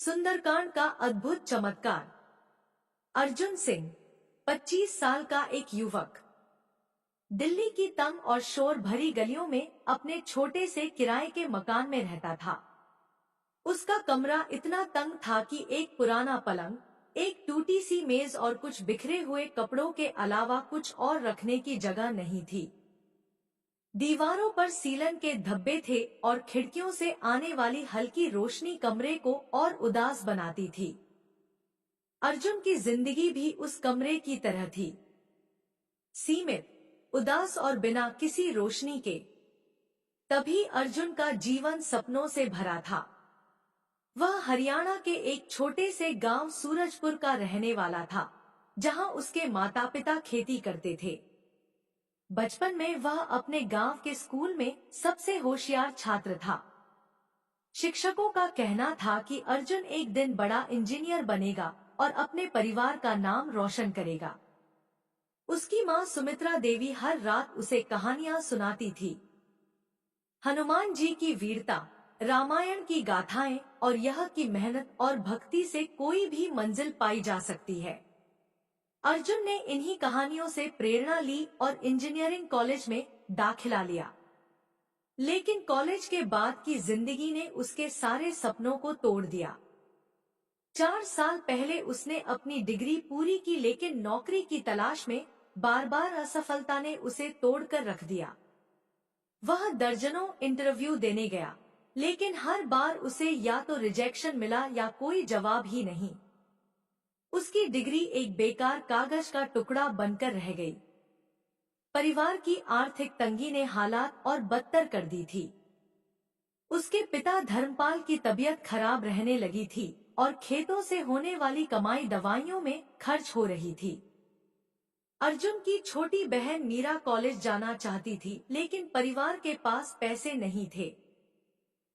सुंदरकांड का अद्भुत चमत्कार। अर्जुन सिंह 25 साल का एक युवक दिल्ली की तंग और शोर भरी गलियों में अपने छोटे से किराए के मकान में रहता था। उसका कमरा इतना तंग था कि एक पुराना पलंग, एक टूटी सी मेज और कुछ बिखरे हुए कपड़ों के अलावा कुछ और रखने की जगह नहीं थी। दीवारों पर सीलन के धब्बे थे और खिड़कियों से आने वाली हल्की रोशनी कमरे को और उदास बनाती थी। अर्जुन की जिंदगी भी उस कमरे की तरह थी, सीमित, उदास और बिना किसी रोशनी के। तभी अर्जुन का जीवन सपनों से भरा था। वह हरियाणा के एक छोटे से गांव सूरजपुर का रहने वाला था, जहां उसके माता पिता खेती करते थे। बचपन में वह अपने गांव के स्कूल में सबसे होशियार छात्र था। शिक्षकों का कहना था कि अर्जुन एक दिन बड़ा इंजीनियर बनेगा और अपने परिवार का नाम रोशन करेगा। उसकी मां सुमित्रा देवी हर रात उसे कहानियां सुनाती थी। हनुमान जी की वीरता, रामायण की गाथाएं और यह कि मेहनत और भक्ति से कोई भी मंजिल पाई जा सकती है। अर्जुन ने इन्हीं कहानियों से प्रेरणा ली और इंजीनियरिंग कॉलेज में दाखिला लिया। लेकिन कॉलेज के बाद की जिंदगी ने उसके सारे सपनों को तोड़ दिया। 4 साल पहले उसने अपनी डिग्री पूरी की, लेकिन नौकरी की तलाश में बार बार असफलता ने उसे तोड़कर रख दिया। वह दर्जनों इंटरव्यू देने गया, लेकिन हर बार उसे या तो रिजेक्शन मिला या कोई जवाब ही नहीं। उसकी डिग्री एक बेकार कागज का टुकड़ा बनकर रह गई। परिवार की आर्थिक तंगी ने हालात और बदतर कर दी थी। उसके पिता धर्मपाल की तबीयत खराब रहने लगी थी और खेतों से होने वाली कमाई दवाइयों में खर्च हो रही थी। अर्जुन की छोटी बहन मीरा कॉलेज जाना चाहती थी, लेकिन परिवार के पास पैसे नहीं थे।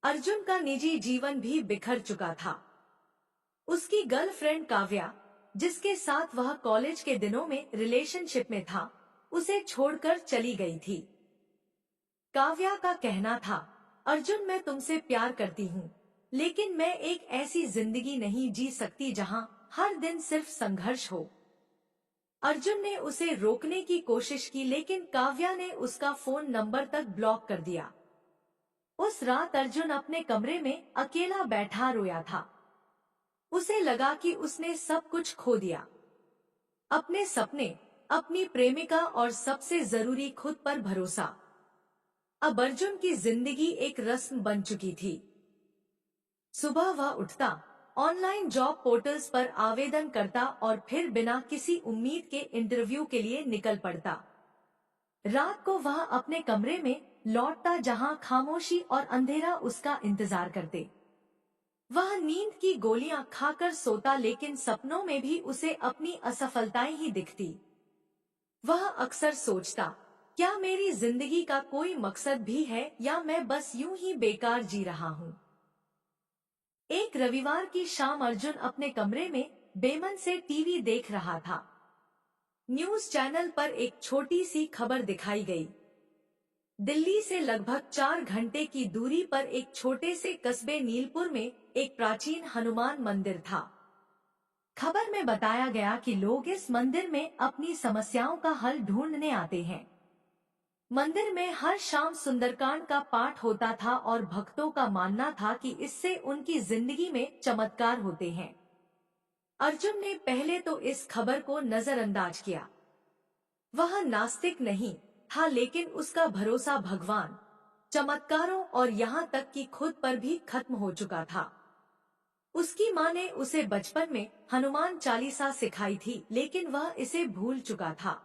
अर्जुन का निजी जीवन भी बिखर चुका था। उसकी गर्लफ्रेंड काव्या, जिसके साथ वह कॉलेज के दिनों में रिलेशनशिप में था, उसे छोड़कर चली गई थी। काव्या का कहना था, अर्जुन मैं तुमसे प्यार करती हूँ, लेकिन मैं एक ऐसी जिंदगी नहीं जी सकती जहाँ हर दिन सिर्फ संघर्ष हो। अर्जुन ने उसे रोकने की कोशिश की, लेकिन काव्या ने उसका फोन नंबर तक ब्लॉक कर दिया। उस रात अर्जुन अपने कमरे में अकेला बैठा रोया था। उसे लगा कि उसने सब कुछ खो दिया, अपने सपने, अपनी प्रेमिका और सबसे जरूरी खुद पर भरोसा। अब अर्जुन की जिंदगी एक रस्म बन चुकी थी। सुबह वह उठता, ऑनलाइन जॉब पोर्टल्स पर आवेदन करता और फिर बिना किसी उम्मीद के इंटरव्यू के लिए निकल पड़ता। रात को वह अपने कमरे में लौटता, जहां खामोशी और अंधेरा उसका इंतजार करते। वह नींद की गोलियां खाकर सोता, लेकिन सपनों में भी उसे अपनी असफलताएं ही दिखती। वह अक्सर सोचता, क्या मेरी जिंदगी का कोई मकसद भी है या मैं बस यूं ही बेकार जी रहा हूं। एक रविवार की शाम अर्जुन अपने कमरे में बेमन से टीवी देख रहा था। न्यूज चैनल पर एक छोटी सी खबर दिखाई गई। दिल्ली से लगभग 4 घंटे की दूरी पर एक छोटे से कस्बे नीलपुर में एक प्राचीन हनुमान मंदिर था। खबर में बताया गया कि लोग इस मंदिर में अपनी समस्याओं का हल ढूंढने आते हैं। मंदिर में हर शाम सुंदरकांड का पाठ होता था और भक्तों का मानना था कि इससे उनकी जिंदगी में चमत्कार होते हैं। अर्जुन ने पहले तो इस खबर को नजरअंदाज किया। वह नास्तिक नहीं था, लेकिन उसका भरोसा भगवान, चमत्कारों और यहाँ तक कि खुद पर भी खत्म हो चुका था। उसकी माँ ने उसे बचपन में हनुमान चालीसा सिखाई थी, लेकिन वह इसे भूल चुका था।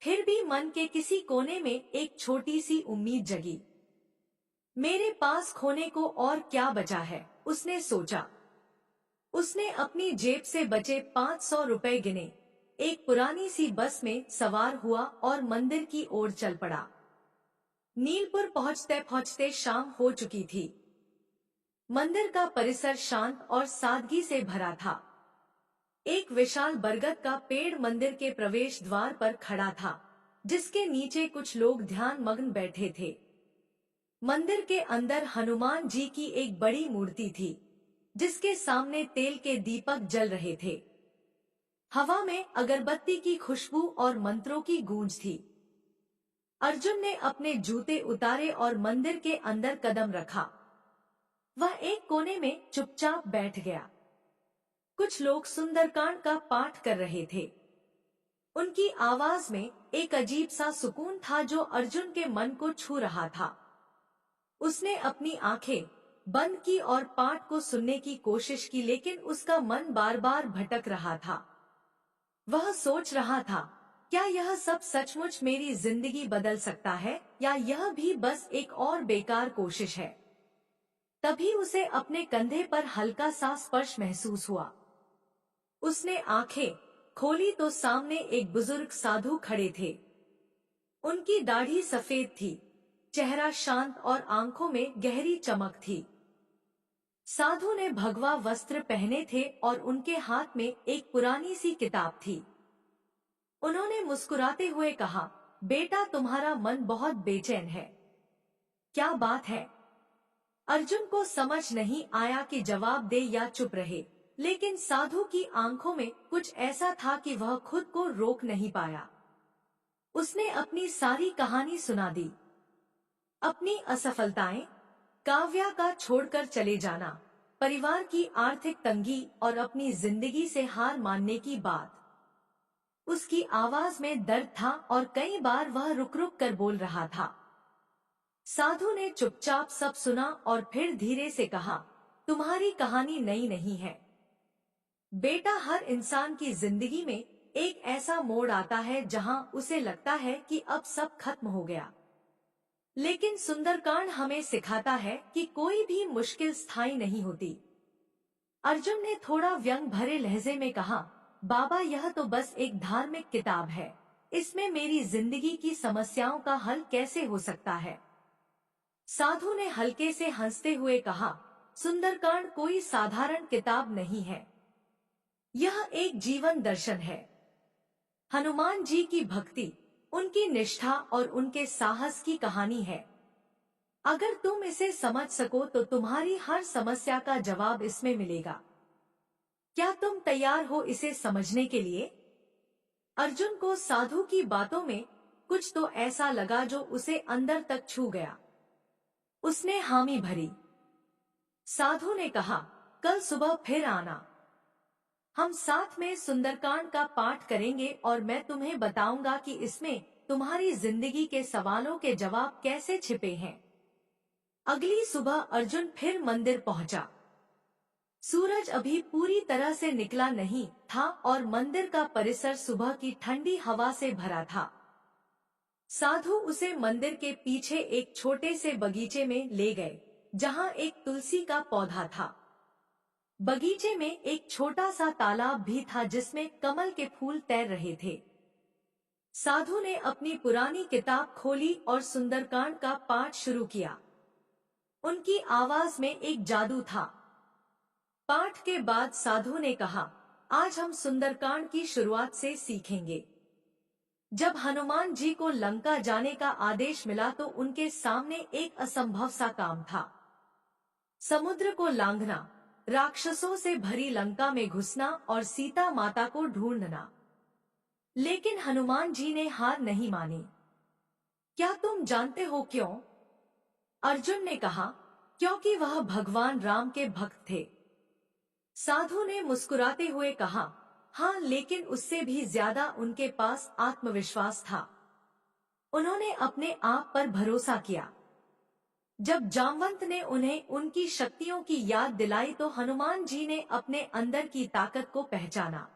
फिर भी मन के किसी कोने में एक छोटी सी उम्मीद जगी। मेरे पास खोने को और क्या बचा है, उसने सोचा। उसने अपनी जेब से बचे 500 रुपए गिने, एक पुरानी सी बस में सवार हुआ और मंदिर की ओर चल पड़ा। नीलपुर पहुंचते पहुंचते शाम हो चुकी थी। मंदिर का परिसर शांत और सादगी से भरा था। एक विशाल बरगद का पेड़ मंदिर के प्रवेश द्वार पर खड़ा था, जिसके नीचे कुछ लोग ध्यान मग्न बैठे थे। मंदिर के अंदर हनुमान जी की एक बड़ी मूर्ति थी। जिसके सामने तेल के दीपक जल रहे थे। हवा में अगरबत्ती की खुशबू और मंत्रों की गूंज थी। अर्जुन ने अपने जूते उतारे और मंदिर के अंदर कदम रखा। वह एक कोने में चुपचाप बैठ गया। कुछ लोग सुंदरकांड का पाठ कर रहे थे। उनकी आवाज में एक अजीब सा सुकून था जो अर्जुन के मन को छू रहा था। उसने अपनी आंखें बंद की और पाठ को सुनने की कोशिश की, लेकिन उसका मन बार बार भटक रहा था। वह सोच रहा था, क्या यह सब सचमुच मेरी जिंदगी बदल सकता है या यह भी बस एक और बेकार कोशिश है। तभी उसे अपने कंधे पर हल्का सा स्पर्श महसूस हुआ। उसने आंखें खोली तो सामने एक बुजुर्ग साधु खड़े थे। उनकी दाढ़ी सफेद थी, चेहरा शांत और आंखों में गहरी चमक थी। साधु ने भगवा वस्त्र पहने थे और उनके हाथ में एक पुरानी सी किताब थी। उन्होंने मुस्कुराते हुए कहा, बेटा तुम्हारा मन बहुत बेचैन है, क्या बात है? अर्जुन को समझ नहीं आया कि जवाब दे या चुप रहे, लेकिन साधु की आंखों में कुछ ऐसा था कि वह खुद को रोक नहीं पाया। उसने अपनी सारी कहानी सुना दी। अपनी असफलताएं, काव्या का छोड़कर चले जाना, परिवार की आर्थिक तंगी और अपनी जिंदगी से हार मानने की बात। उसकी आवाज में दर्द था और कई बार वह रुक रुक कर बोल रहा था। साधु ने चुपचाप सब सुना और फिर धीरे से कहा, तुम्हारी कहानी नई नहीं है बेटा। हर इंसान की जिंदगी में एक ऐसा मोड़ आता है जहां उसे लगता है कि अब सब खत्म हो गया। लेकिन सुंदरकांड हमें सिखाता है कि कोई भी मुश्किल स्थायी नहीं होती। अर्जुन ने थोड़ा व्यंग भरे लहजे में कहा, बाबा यह तो बस एक धार्मिक किताब है, इसमें मेरी जिंदगी की समस्याओं का हल कैसे हो सकता है? साधु ने हल्के से हंसते हुए कहा, सुंदरकांड कोई साधारण किताब नहीं है, यह एक जीवन दर्शन है। हनुमान जी की भक्ति, उनकी निष्ठा और उनके साहस की कहानी है। अगर तुम इसे समझ सको तो तुम्हारी हर समस्या का जवाब इसमें मिलेगा। क्या तुम तैयार हो इसे समझने के लिए? अर्जुन को साधु की बातों में कुछ तो ऐसा लगा जो उसे अंदर तक छू गया। उसने हामी भरी। साधु ने कहा, कल सुबह फिर आना, हम साथ में सुंदरकांड का पाठ करेंगे और मैं तुम्हें बताऊंगा कि इसमें तुम्हारी जिंदगी के सवालों के जवाब कैसे छिपे हैं। अगली सुबह अर्जुन फिर मंदिर पहुंचा। सूरज अभी पूरी तरह से निकला नहीं था और मंदिर का परिसर सुबह की ठंडी हवा से भरा था। साधु उसे मंदिर के पीछे एक छोटे से बगीचे में ले गए, जहां एक तुलसी का पौधा था। बगीचे में एक छोटा सा तालाब भी था जिसमें कमल के फूल तैर रहे थे। साधु ने अपनी पुरानी किताब खोली और सुंदरकांड का पाठ शुरू किया। उनकी आवाज में एक जादू था। पाठ के बाद साधु ने कहा, आज हम सुंदरकांड की शुरुआत से सीखेंगे। जब हनुमान जी को लंका जाने का आदेश मिला तो उनके सामने एक असंभव सा काम था। समुद्र को लांघना, राक्षसों से भरी लंका में घुसना और सीता माता को ढूंढना। लेकिन हनुमान जी ने हार नहीं मानी। क्या तुम जानते हो क्यों? अर्जुन ने कहा, क्योंकि वह भगवान राम के भक्त थे। साधु ने मुस्कुराते हुए कहा, हाँ, लेकिन उससे भी ज्यादा उनके पास आत्मविश्वास था। उन्होंने अपने आप पर भरोसा किया। जब जामवंत ने उन्हें उनकी शक्तियों की याद दिलाई तो हनुमान जी ने अपने अंदर की ताकत को पहचाना।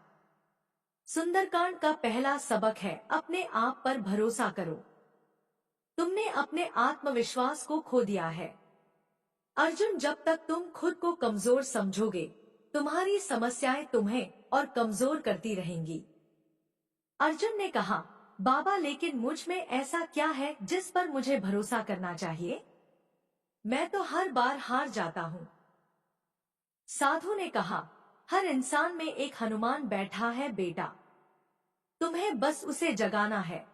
सुंदरकांड का पहला सबक है, अपने आप पर भरोसा करो। तुमने अपने आत्मविश्वास को खो दिया है। अर्जुन, जब तक तुम खुद को कमजोर समझोगे, तुम्हारी समस्याएं तुम्हें और कमजोर करती रहेंगी। अर्जुन ने कहा, बाबा लेकिन मुझ में ऐसा क्या है जिस पर मुझे भरोसा करना चाहिए? मैं तो हर बार हार जाता हूँ। साधु ने कहा, हर इंसान में एक हनुमान बैठा है बेटा, तुम्हें बस उसे जगाना है।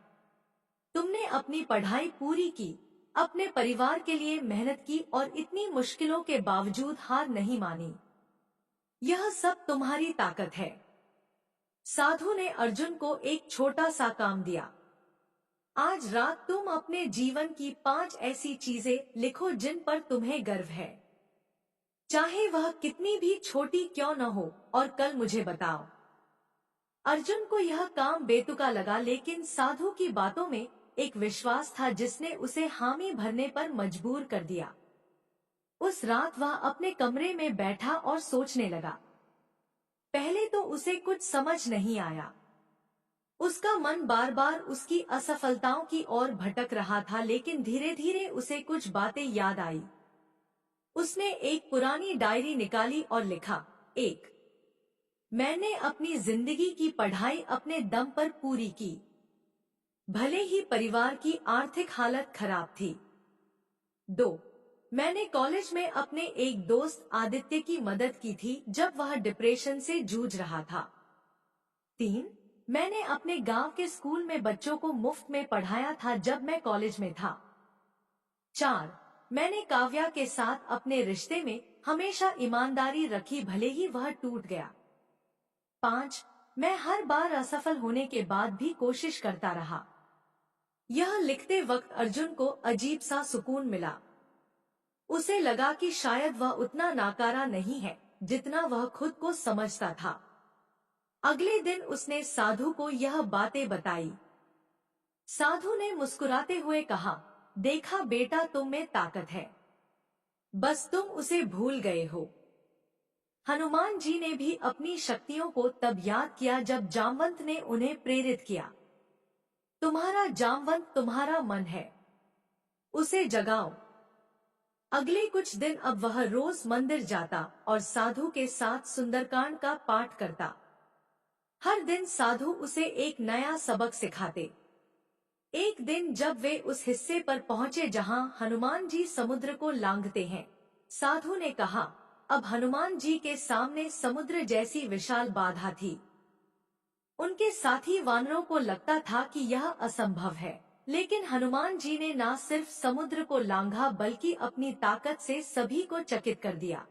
तुमने अपनी पढ़ाई पूरी की, अपने परिवार के लिए मेहनत की और इतनी मुश्किलों के बावजूद हार नहीं मानी। यह सब तुम्हारी ताकत है। साधु ने अर्जुन को एक छोटा सा काम दिया। आज रात तुम अपने जीवन की 5 ऐसी चीजें लिखो जिन पर तुम्हें गर्व है, चाहे वह कितनी भी छोटी क्यों न हो, और कल मुझे बताओ। अर्जुन को यह काम बेतुका लगा, लेकिन साधु की बातों में एक विश्वास था जिसने उसे हामी भरने पर मजबूर कर दिया। उस रात वह अपने कमरे में बैठा और सोचने लगा। पहले तो उसे कुछ समझ नहीं आया। उसका मन बार बार उसकी असफलताओं की ओर भटक रहा था, लेकिन धीरे धीरे उसे कुछ बातें याद आई। उसने एक पुरानी डायरी निकाली और लिखा, 1, मैंने अपनी जिंदगी की पढ़ाई अपने दम पर पूरी की, भले ही परिवार की आर्थिक हालत खराब थी। 2, मैंने कॉलेज में अपने एक दोस्त आदित्य की मदद की थी जब वह डिप्रेशन से जूझ रहा था। 3, मैंने अपने गांव के स्कूल में बच्चों को मुफ्त में पढ़ाया था जब मैं कॉलेज में था। 4, मैंने काव्या के साथ अपने रिश्ते में हमेशा ईमानदारी रखी, भले ही वह टूट गया। 5, मैं हर बार असफल होने के बाद भी कोशिश करता रहा। यह लिखते वक्त अर्जुन को अजीब सा सुकून मिला। उसे लगा कि शायद वह उतना नाकारा नहीं है जितना वह खुद को समझता था। अगले दिन उसने साधु को यह बातें बताई। साधु ने मुस्कुराते हुए कहा, देखा बेटा, तुम में ताकत है, बस तुम उसे भूल गए हो। हनुमान जी ने भी अपनी शक्तियों को तब याद किया जब जामवंत ने उन्हें प्रेरित किया। तुम्हारा जामवंत तुम्हारा मन है, उसे जगाओ। अगले कुछ दिन अब वह रोज मंदिर जाता और साधु के साथ सुंदरकांड का पाठ करता। हर दिन साधु उसे एक नया सबक सिखाते। एक दिन जब वे उस हिस्से पर पहुंचे जहां हनुमान जी समुद्र को लांघते हैं, साधु ने कहा, अब हनुमान जी के सामने समुद्र जैसी विशाल बाधा थी। उनके साथी वानरों को लगता था कि यह असंभव है, लेकिन हनुमान जी ने न सिर्फ समुद्र को लांघा बल्कि अपनी ताकत से सभी को चकित कर दिया।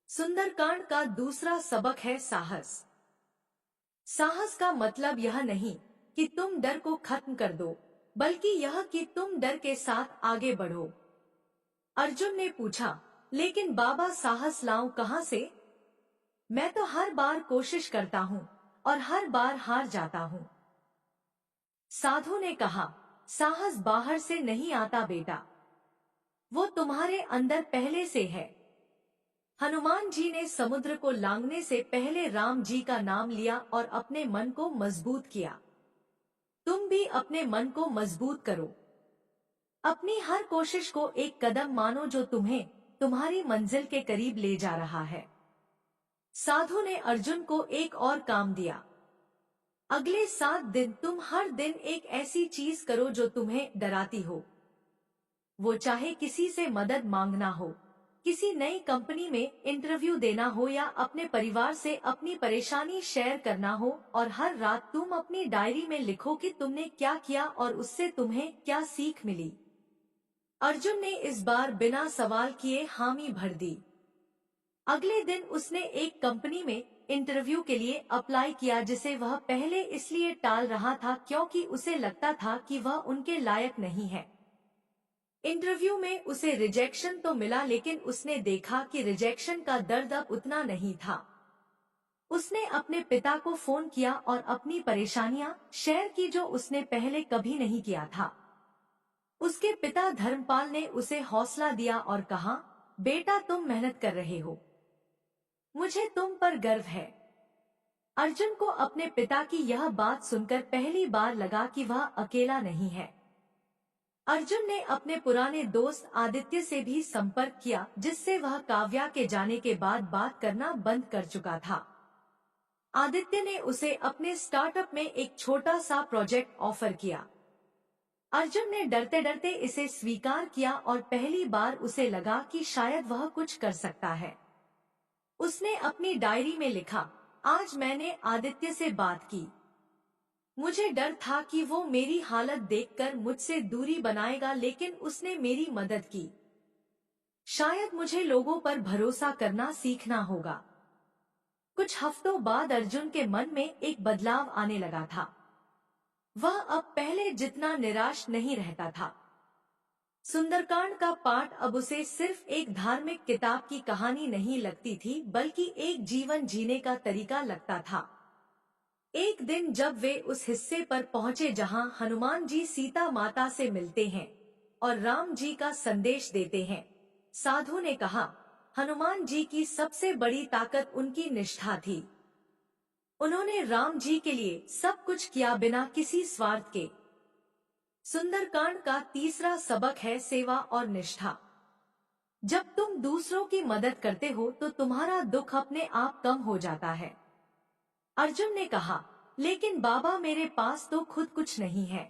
सुंदरकांड का दूसरा सबक है साहस। साहस का मतलब यह नहीं कि तुम डर को खत्म कर दो, बल्कि यह कि तुम डर के साथ आगे बढ़ो। अर्जुन ने पूछा, लेकिन बाबा साहस लाऊं कहां से? मैं तो हर बार कोशिश करता हूँ और हर बार हार जाता हूँ। साधु ने कहा, साहस बाहर से नहीं आता बेटा, वो तुम्हारे अंदर पहले से है। हनुमान जी ने समुद्र को लांघने से पहले राम जी का नाम लिया और अपने मन को मजबूत किया। तुम भी अपने मन को मजबूत करो। अपनी हर कोशिश को एक कदम मानो जो तुम्हें तुम्हारी मंजिल के करीब ले जा रहा है। साधु ने अर्जुन को एक और काम दिया। अगले 7 दिन तुम हर दिन एक ऐसी चीज करो जो तुम्हें डराती हो। वो चाहे किसी से मदद मांगना हो, किसी नई कंपनी में इंटरव्यू देना हो या अपने परिवार से अपनी परेशानी शेयर करना हो, और हर रात तुम अपनी डायरी में लिखो कि तुमने क्या किया और उससे तुम्हें क्या सीख मिली। अर्जुन ने इस बार बिना सवाल किए हामी भर दी। अगले दिन उसने एक कंपनी में इंटरव्यू के लिए अप्लाई किया जिसे वह पहले इसलिए टाल रहा था क्योंकि उसे लगता था कि वह उनके लायक नहीं है। इंटरव्यू में उसे रिजेक्शन तो मिला, लेकिन उसने देखा कि रिजेक्शन का दर्द अब उतना नहीं था। उसने अपने पिता को फोन किया और अपनी परेशानियां शेयर की जो उसने पहले कभी नहीं किया था। उसके पिता धर्मपाल ने उसे हौसला दिया और कहा, बेटा तुम मेहनत कर रहे हो, मुझे तुम पर गर्व है। अर्जुन को अपने पिता की यह बात सुनकर पहली बार लगा कि वह अकेला नहीं है। अर्जुन ने अपने पुराने दोस्त आदित्य से भी संपर्क किया, जिससे वह काव्या के जाने के बाद बात करना बंद कर चुका था। आदित्य ने उसे अपने स्टार्टअप में एक छोटा सा प्रोजेक्ट ऑफर किया। अर्जुन ने डरते डरते इसे स्वीकार किया और पहली बार उसे लगा कि शायद वह कुछ कर सकता है। उसने अपनी डायरी में लिखा, आज मैंने आदित्य से बात की। मुझे डर था कि वो मेरी हालत देखकर मुझसे दूरी बनाएगा, लेकिन उसने मेरी मदद की। शायद मुझे लोगों पर भरोसा करना सीखना होगा। कुछ हफ्तों बाद अर्जुन के मन में एक बदलाव आने लगा था। वह अब पहले जितना निराश नहीं रहता था। सुंदरकांड का पाठ अब उसे सिर्फ एक धार्मिक किताब की कहानी नहीं लगती थी, बल्कि एक जीवन जीने का तरीका लगता था। एक दिन जब वे उस हिस्से पर पहुंचे जहां हनुमान जी सीता माता से मिलते हैं और राम जी का संदेश देते हैं, साधु ने कहा, हनुमान जी की सबसे बड़ी ताकत उनकी निष्ठा थी। उन्होंने राम जी के लिए सब कुछ किया बिना किसी स्वार्थ के। सुंदरकांड का तीसरा सबक है सेवा और निष्ठा। जब तुम दूसरों की मदद करते हो तो तुम्हारा दुख अपने आप कम हो जाता है। अर्जुन ने कहा, लेकिन बाबा मेरे पास तो खुद कुछ नहीं है,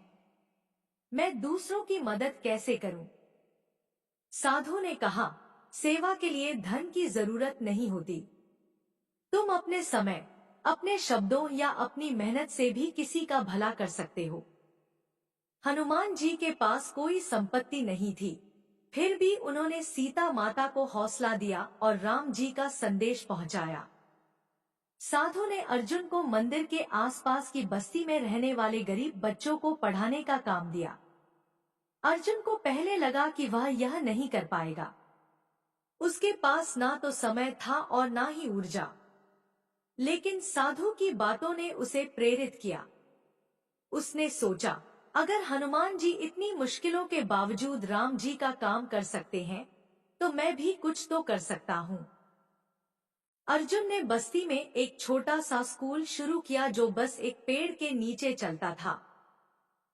मैं दूसरों की मदद कैसे करूं? साधु ने कहा, सेवा के लिए धन की जरूरत नहीं होती। तुम अपने समय, अपने शब्दों या अपनी मेहनत से भी किसी का भला कर सकते हो। हनुमान जी के पास कोई संपत्ति नहीं थी, फिर भी उन्होंने सीता माता को हौसला दिया और राम जी का संदेश पहुंचाया। साधु ने अर्जुन को मंदिर के आसपास की बस्ती में रहने वाले गरीब बच्चों को पढ़ाने का काम दिया। अर्जुन को पहले लगा कि वह यह नहीं कर पाएगा। उसके पास ना तो समय था और ना ही ऊर्जा। लेकिन साधु की बातों ने उसे प्रेरित किया। उसने सोचा, अगर हनुमान जी इतनी मुश्किलों के बावजूद राम जी का काम कर सकते हैं, तो मैं भी कुछ तो कर सकता हूँ। अर्जुन ने बस्ती में एक छोटा सा स्कूल शुरू किया जो बस एक पेड़ के नीचे चलता था।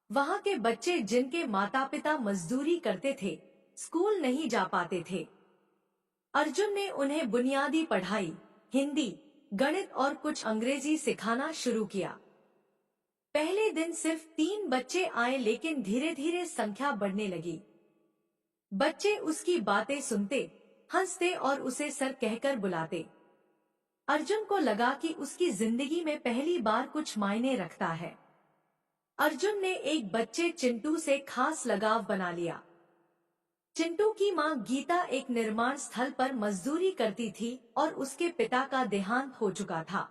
वहाँ के बच्चे जिनके माता पिता मजदूरी करते थे, स्कूल नहीं जा पाते थे। अर्जुन ने उन्हें बुनियादी पढ़ाई, हिंदी, गणित और कुछ अंग्रेजी सिखाना शुरू किया। पहले दिन सिर्फ 3 बच्चे आए, लेकिन धीरे धीरे संख्या बढ़ने लगी। बच्चे उसकी बातें सुनते, हंसते और उसे सर कहकर बुलाते। अर्जुन को लगा कि उसकी जिंदगी में पहली बार कुछ मायने रखता है। अर्जुन ने एक बच्चे चिंटू से खास लगाव बना लिया। चिंटू की मां गीता एक निर्माण स्थल पर मजदूरी करती थी और उसके पिता का देहांत हो चुका था।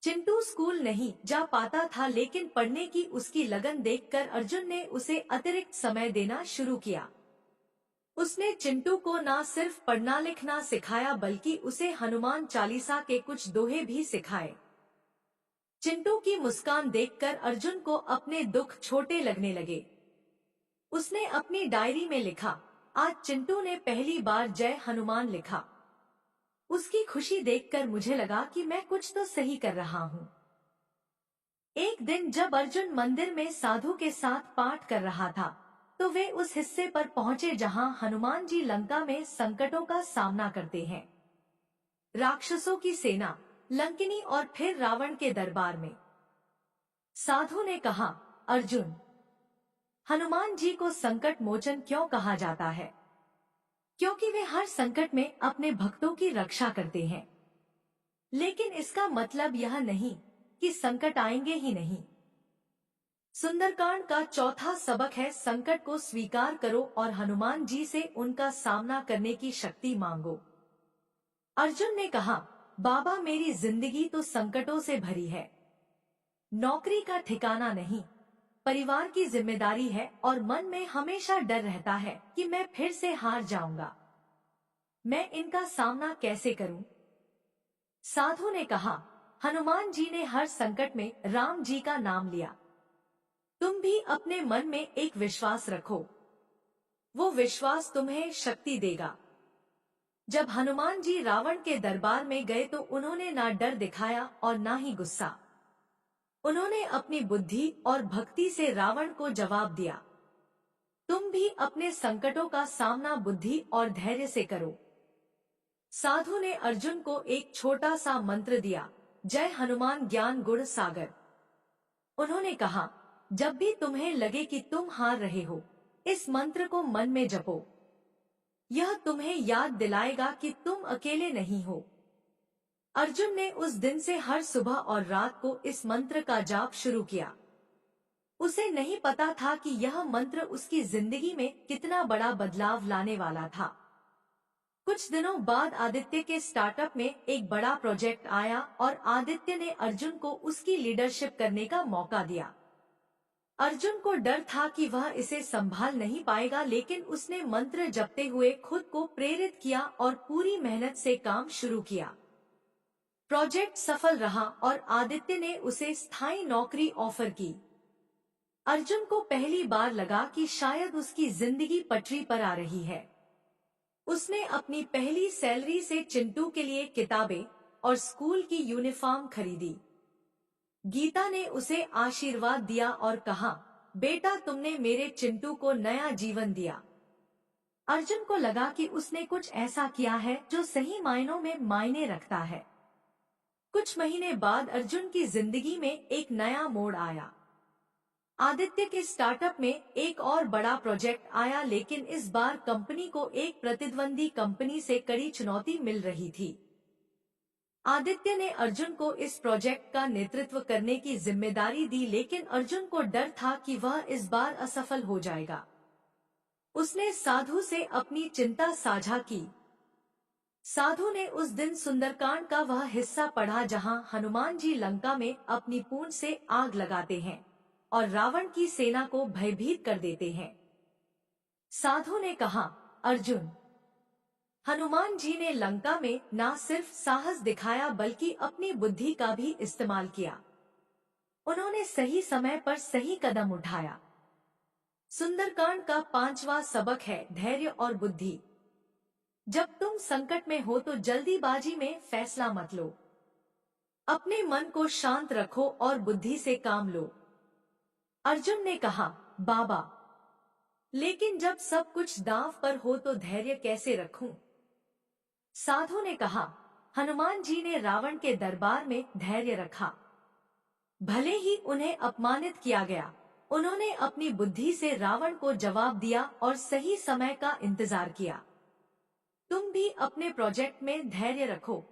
चिंटू स्कूल नहीं जा पाता था, लेकिन पढ़ने की उसकी लगन देखकर अर्जुन ने उसे अतिरिक्त समय देना शुरू किया। उसने चिंटू को न सिर्फ पढ़ना लिखना सिखाया, बल्कि उसे हनुमान चालीसा के कुछ दोहे भी सिखाए। चिंटू की मुस्कान देखकर अर्जुन को अपने दुख छोटे लगने लगे। उसने अपनी डायरी में लिखा, आज चिंटू ने पहली बार जय हनुमान लिखा। उसकी खुशी देखकर मुझे लगा कि मैं कुछ तो सही कर रहा हूँ। एक दिन जब अर्जुन मंदिर में साधु के साथ पाठ कर रहा था, तो वे उस हिस्से पर पहुंचे जहां हनुमान जी लंका में संकटों का सामना करते हैं। राक्षसों की सेना, लंकिनी और फिर रावण के दरबार में। साधु ने कहा, अर्जुन, हनुमान जी को संकट मोचन क्यों कहा जाता है? क्योंकि वे हर संकट में अपने भक्तों की रक्षा करते हैं। लेकिन इसका मतलब यह नहीं कि संकट आएंगे ही नहीं। सुंदरकांड का चौथा सबक है, संकट को स्वीकार करो और हनुमान जी से उनका सामना करने की शक्ति मांगो। अर्जुन ने कहा, बाबा मेरी जिंदगी तो संकटों से भरी है। नौकरी का ठिकाना नहीं, परिवार की जिम्मेदारी है और मन में हमेशा डर रहता है कि मैं फिर से हार जाऊंगा। मैं इनका सामना कैसे करूं? साधु ने कहा, हनुमान जी ने हर संकट में राम जी का नाम लिया। तुम भी अपने मन में एक विश्वास रखो, वो विश्वास तुम्हें शक्ति देगा। जब हनुमान जी रावण के दरबार में गए तो उन्होंने ना डर दिखाया और ना ही गुस्सा। उन्होंने अपनी बुद्धि और भक्ति से रावण को जवाब दिया। तुम भी अपने संकटों का सामना बुद्धि और धैर्य से करो। साधु ने अर्जुन को एक छोटा सा मंत्र दिया, जय हनुमान ज्ञान गुण सागर। उन्होंने कहा, जब भी तुम्हें लगे कि तुम हार रहे हो, इस मंत्र को मन में जपो। यह तुम्हें याद दिलाएगा कि तुम अकेले नहीं हो। अर्जुन ने उस दिन से हर सुबह और रात को इस मंत्र का जाप शुरू किया। उसे नहीं पता था कि यह मंत्र उसकी जिंदगी में कितना बड़ा बदलाव लाने वाला था। कुछ दिनों बाद आदित्य के स्टार्टअप में एक बड़ा प्रोजेक्ट आया और आदित्य ने अर्जुन को उसकी लीडरशिप करने का मौका दिया। अर्जुन को डर था कि वह इसे संभाल नहीं पाएगा, लेकिन उसने मंत्र जपते हुए खुद को प्रेरित किया और पूरी मेहनत से काम शुरू किया। प्रोजेक्ट सफल रहा और आदित्य ने उसे स्थायी नौकरी ऑफर की। अर्जुन को पहली बार लगा कि शायद उसकी जिंदगी पटरी पर आ रही है। उसने अपनी पहली सैलरी से चिंटू के लिए किताबें और स्कूल की यूनिफॉर्म खरीदी। गीता ने उसे आशीर्वाद दिया और कहा, बेटा तुमने मेरे चिंटू को नया जीवन दिया। अर्जुन को लगा कि उसने कुछ ऐसा किया है जो सही मायनों में मायने रखता है। कुछ महीने बाद अर्जुन की जिंदगी में एक नया मोड़ आया। आदित्य के स्टार्टअप में एक और बड़ा प्रोजेक्ट आया, लेकिन इस बार कंपनी को एक प्रतिद्वंदी कंपनी से कड़ी चुनौती मिल रही थी। आदित्य ने अर्जुन को इस प्रोजेक्ट का नेतृत्व करने की जिम्मेदारी दी, लेकिन अर्जुन को डर था कि वह इस बार असफल हो जाएगा। उसने साधु से अपनी चिंता साझा की। साधु ने उस दिन सुंदरकांड का वह हिस्सा पढ़ा जहां हनुमान जी लंका में अपनी पूंछ से आग लगाते हैं और रावण की सेना को भयभीत कर देते हैं। साधु ने कहा, अर्जुन, हनुमान जी ने लंका में न सिर्फ साहस दिखाया बल्कि अपनी बुद्धि का भी इस्तेमाल किया। उन्होंने सही समय पर सही कदम उठाया। सुंदरकांड का 5वां सबक है धैर्य और बुद्धि। जब तुम संकट में हो तो जल्दीबाजी में फैसला मत लो। अपने मन को शांत रखो और बुद्धि से काम लो। अर्जुन ने कहा, बाबा, लेकिन जब सब कुछ दांव पर हो तो धैर्य कैसे रखूं? साधु ने कहा, हनुमान जी ने रावण के दरबार में धैर्य रखा। भले ही उन्हें अपमानित किया गया, उन्होंने अपनी बुद्धि से रावण को जवाब दिया और सही समय का इंतजार किया। तुम भी अपने प्रोजेक्ट में धैर्य रखो।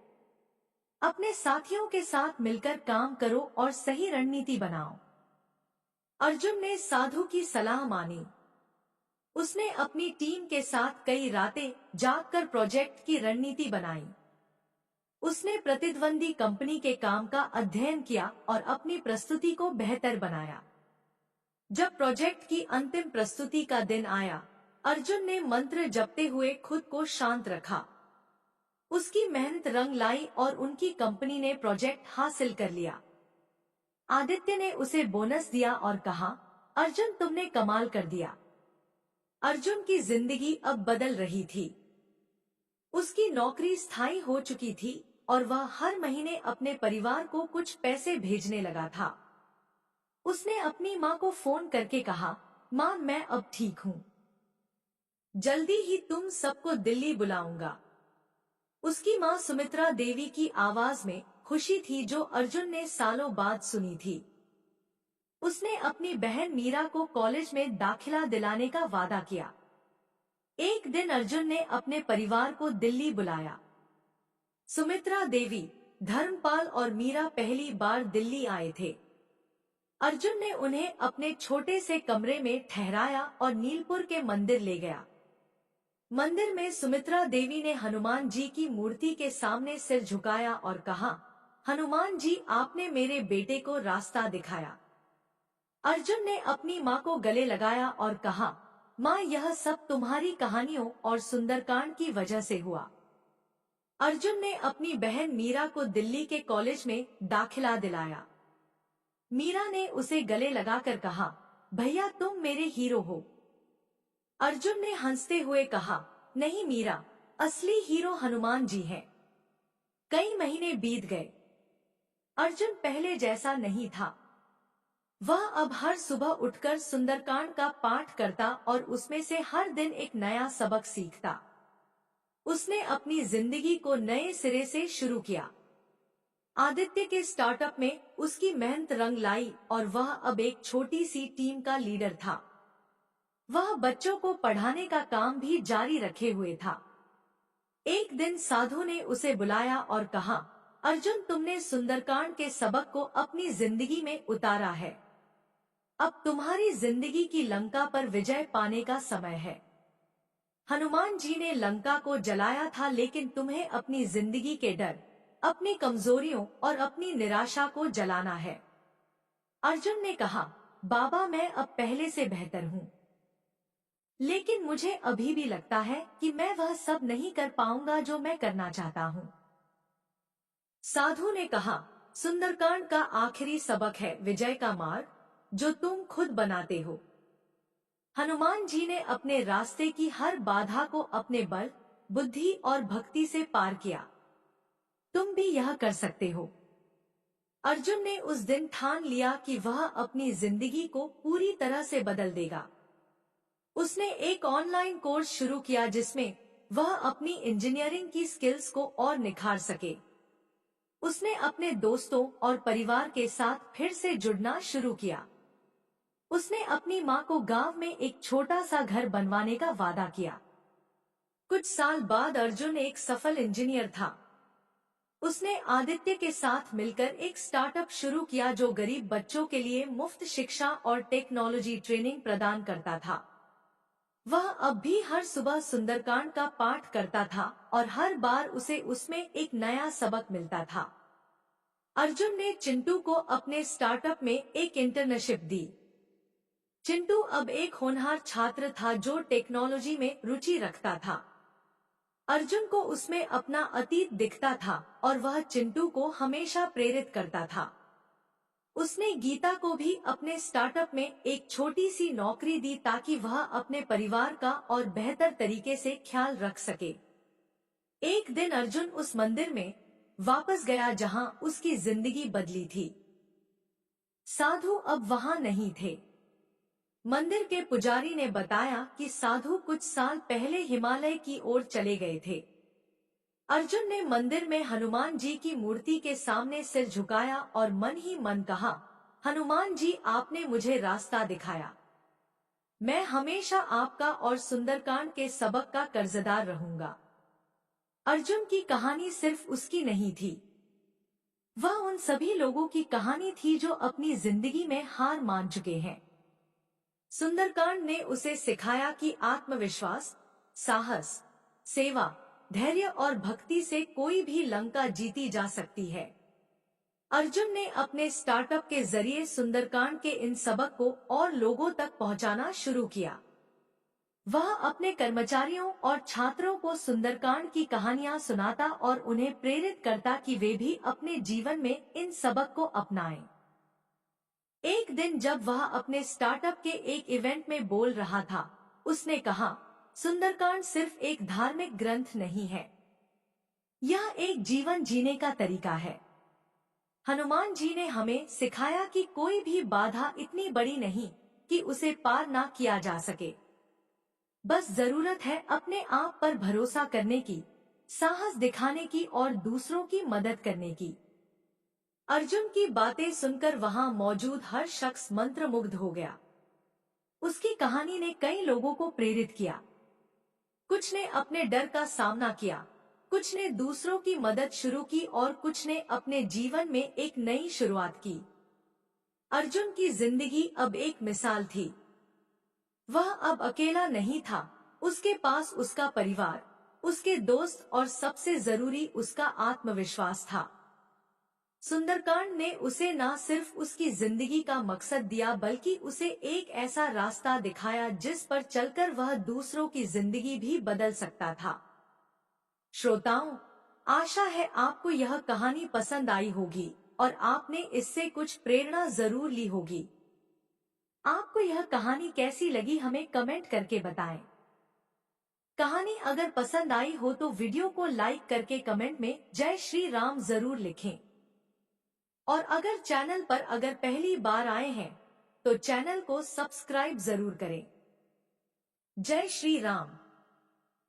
अपने साथियों के साथ मिलकर काम करो और सही रणनीति बनाओ। अर्जुन ने साधु की सलाह मानी। उसने अपनी टीम के साथ कई रातें जागकर प्रोजेक्ट की रणनीति बनाई। उसने प्रतिद्वंदी कंपनी के काम का अध्ययन किया और अपनी प्रस्तुति को बेहतर बनाया। जब प्रोजेक्ट की अंतिम प्रस्तुति का दिन आया, अर्जुन ने मंत्र जपते हुए खुद को शांत रखा। उसकी मेहनत रंग लाई और उनकी कंपनी ने प्रोजेक्ट हासिल कर लिया। आदित्य ने उसे बोनस दिया और कहा, अर्जुन, तुमने कमाल कर दिया। अर्जुन की जिंदगी अब बदल रही थी। उसकी नौकरी स्थायी हो चुकी थी और वह हर महीने अपने परिवार को कुछ पैसे भेजने लगा था। उसने अपनी माँ को फोन करके कहा, माँ, मैं अब ठीक हूँ। जल्दी ही तुम सबको दिल्ली बुलाऊंगा। उसकी माँ सुमित्रा देवी की आवाज में खुशी थी जो अर्जुन ने सालों बाद सुनी थी। उसने अपनी बहन मीरा को कॉलेज में दाखिला दिलाने का वादा किया। एक दिन अर्जुन ने अपने परिवार को दिल्ली बुलाया। सुमित्रा देवी, धर्मपाल और मीरा पहली बार दिल्ली आए थे। अर्जुन ने उन्हें अपने छोटे से कमरे में ठहराया और नीलपुर के मंदिर ले गया। मंदिर में सुमित्रा देवी ने हनुमान जी की मूर्ति के सामने सिर झुकाया और कहा, हनुमान जी, आपने मेरे बेटे को रास्ता दिखाया। अर्जुन ने अपनी माँ को गले लगाया और कहा, माँ, यह सब तुम्हारी कहानियों और सुंदरकांड की वजह से हुआ। अर्जुन ने अपनी बहन मीरा को दिल्ली के कॉलेज में दाखिला दिलाया। मीरा ने उसे गले लगाकर कहा, भैया, तुम मेरे हीरो हो। अर्जुन ने हंसते हुए कहा, नहीं मीरा, असली हीरो हनुमान जी हैं। कई महीने बीत गए। अर्जुन पहले जैसा नहीं था। वह अब हर सुबह उठकर सुंदरकांड का पाठ करता और उसमें से हर दिन एक नया सबक सीखता। उसने अपनी जिंदगी को नए सिरे से शुरू किया। आदित्य के स्टार्टअप में उसकी मेहनत रंग लाई और वह अब एक छोटी सी टीम का लीडर था। वह बच्चों को पढ़ाने का काम भी जारी रखे हुए था। एक दिन साधु ने उसे बुलाया और कहा, अर्जुन, तुमने सुंदरकांड के सबक को अपनी जिंदगी में उतारा है। अब तुम्हारी जिंदगी की लंका पर विजय पाने का समय है। हनुमान जी ने लंका को जलाया था, लेकिन तुम्हें अपनी जिंदगी के डर, अपनी कमजोरियों और अपनी निराशा को जलाना है। अर्जुन ने कहा, बाबा मैं अब पहले से बेहतर हूँ, लेकिन मुझे अभी भी लगता है कि मैं वह सब नहीं कर पाऊंगा जो मैं करना चाहता हूँ। साधु ने कहा, सुंदरकांड का आखिरी सबक है विजय का मार्ग, जो तुम खुद बनाते हो। हनुमान जी ने अपने रास्ते की हर बाधा को अपने बल, बुद्धि और भक्ति से पार किया। तुम भी यह कर सकते हो। अर्जुन ने उस दिन ठान लिया कि वह अपनी जिंदगी को पूरी तरह से बदल देगा। उसने एक ऑनलाइन कोर्स शुरू किया जिसमें वह अपनी इंजीनियरिंग की स्किल्स को और निखार सके। उसने अपने दोस्तों और परिवार के साथ फिर से जुड़ना शुरू किया। उसने अपनी मां को गांव में एक छोटा सा घर बनवाने का वादा किया। कुछ साल बाद अर्जुन एक सफल इंजीनियर था। उसने आदित्य के साथ मिलकर एक स्टार्टअप शुरू किया जो गरीब बच्चों के लिए मुफ्त शिक्षा और टेक्नोलॉजी ट्रेनिंग प्रदान करता था। वह अब भी हर सुबह सुंदरकांड का पाठ करता था और हर बार उसे उसमें एक नया सबक मिलता था। अर्जुन ने चिंटू को अपने स्टार्टअप में एक इंटर्नशिप दी। चिंटू अब एक होनहार छात्र था जो टेक्नोलॉजी में रुचि रखता था। अर्जुन को उसमें अपना अतीत दिखता था और वह चिंटू को हमेशा प्रेरित करता था। उसने गीता को भी अपने स्टार्टअप में एक छोटी सी नौकरी दी ताकि वह अपने परिवार का और बेहतर तरीके से ख्याल रख सके। एक दिन अर्जुन उस मंदिर में वापस गया जहां उसकी जिंदगी बदली थी। साधु अब वहां नहीं थे। मंदिर के पुजारी ने बताया कि साधु कुछ साल पहले हिमालय की ओर चले गए थे। अर्जुन ने मंदिर में हनुमान जी की मूर्ति के सामने सिर झुकाया और मन ही मन कहा, हनुमान जी आपने मुझे रास्ता दिखाया। मैं हमेशा आपका और सुंदरकांड के सबक का कर्जदार रहूंगा। अर्जुन की कहानी सिर्फ उसकी नहीं थी, वह उन सभी लोगों की कहानी थी जो अपनी जिंदगी में हार मान चुके हैं। सुंदरकांड ने उसे सिखाया कि आत्मविश्वास, साहस, सेवा, धैर्य और भक्ति से कोई भी लंका जीती जा सकती है। अर्जुन ने अपने स्टार्टअप के जरिए सुंदरकांड के इन सबक को और लोगों तक पहुंचाना शुरू किया। वह अपने कर्मचारियों और छात्रों को सुंदरकांड की कहानियां सुनाता और उन्हें प्रेरित करता कि वे भी अपने जीवन में इन सबक को अपनाएं। एक दिन जब वह अपने स्टार्टअप के एक इवेंट में बोल रहा था, उसने कहा, सुंदरकांड सिर्फ एक धार्मिक ग्रंथ नहीं है, यह एक जीवन जीने का तरीका है। हनुमान जी ने हमें सिखाया कि कोई भी बाधा इतनी बड़ी नहीं कि उसे पार ना किया जा सके। बस जरूरत है अपने आप पर भरोसा करने की, साहस दिखाने की और दूसरों की मदद करने की। अर्जुन की बातें सुनकर वहां मौजूद हर शख्स मंत्रमुग्ध हो गया। उसकी कहानी ने कई लोगों को प्रेरित किया। कुछ ने अपने डर का सामना किया, कुछ ने दूसरों की मदद शुरू की और कुछ ने अपने जीवन में एक नई शुरुआत की। अर्जुन की जिंदगी अब एक मिसाल थी। वह अब अकेला नहीं था, उसके पास उसका परिवार, उसके दोस्त और सबसे जरूरी उसका आत्मविश्वास था। सुंदरकांड ने उसे न सिर्फ उसकी जिंदगी का मकसद दिया बल्कि उसे एक ऐसा रास्ता दिखाया जिस पर चलकर वह दूसरों की जिंदगी भी बदल सकता था। श्रोताओं, आशा है आपको यह कहानी पसंद आई होगी और आपने इससे कुछ प्रेरणा जरूर ली होगी। आपको यह कहानी कैसी लगी हमें कमेंट करके बताएं। कहानी अगर पसंद आई हो तो वीडियो को लाइक करके कमेंट में जय श्री राम जरूर लिखें। और अगर चैनल पर अगर पहली बार आए हैं तो चैनल को सब्सक्राइब जरूर करें। जय श्री राम।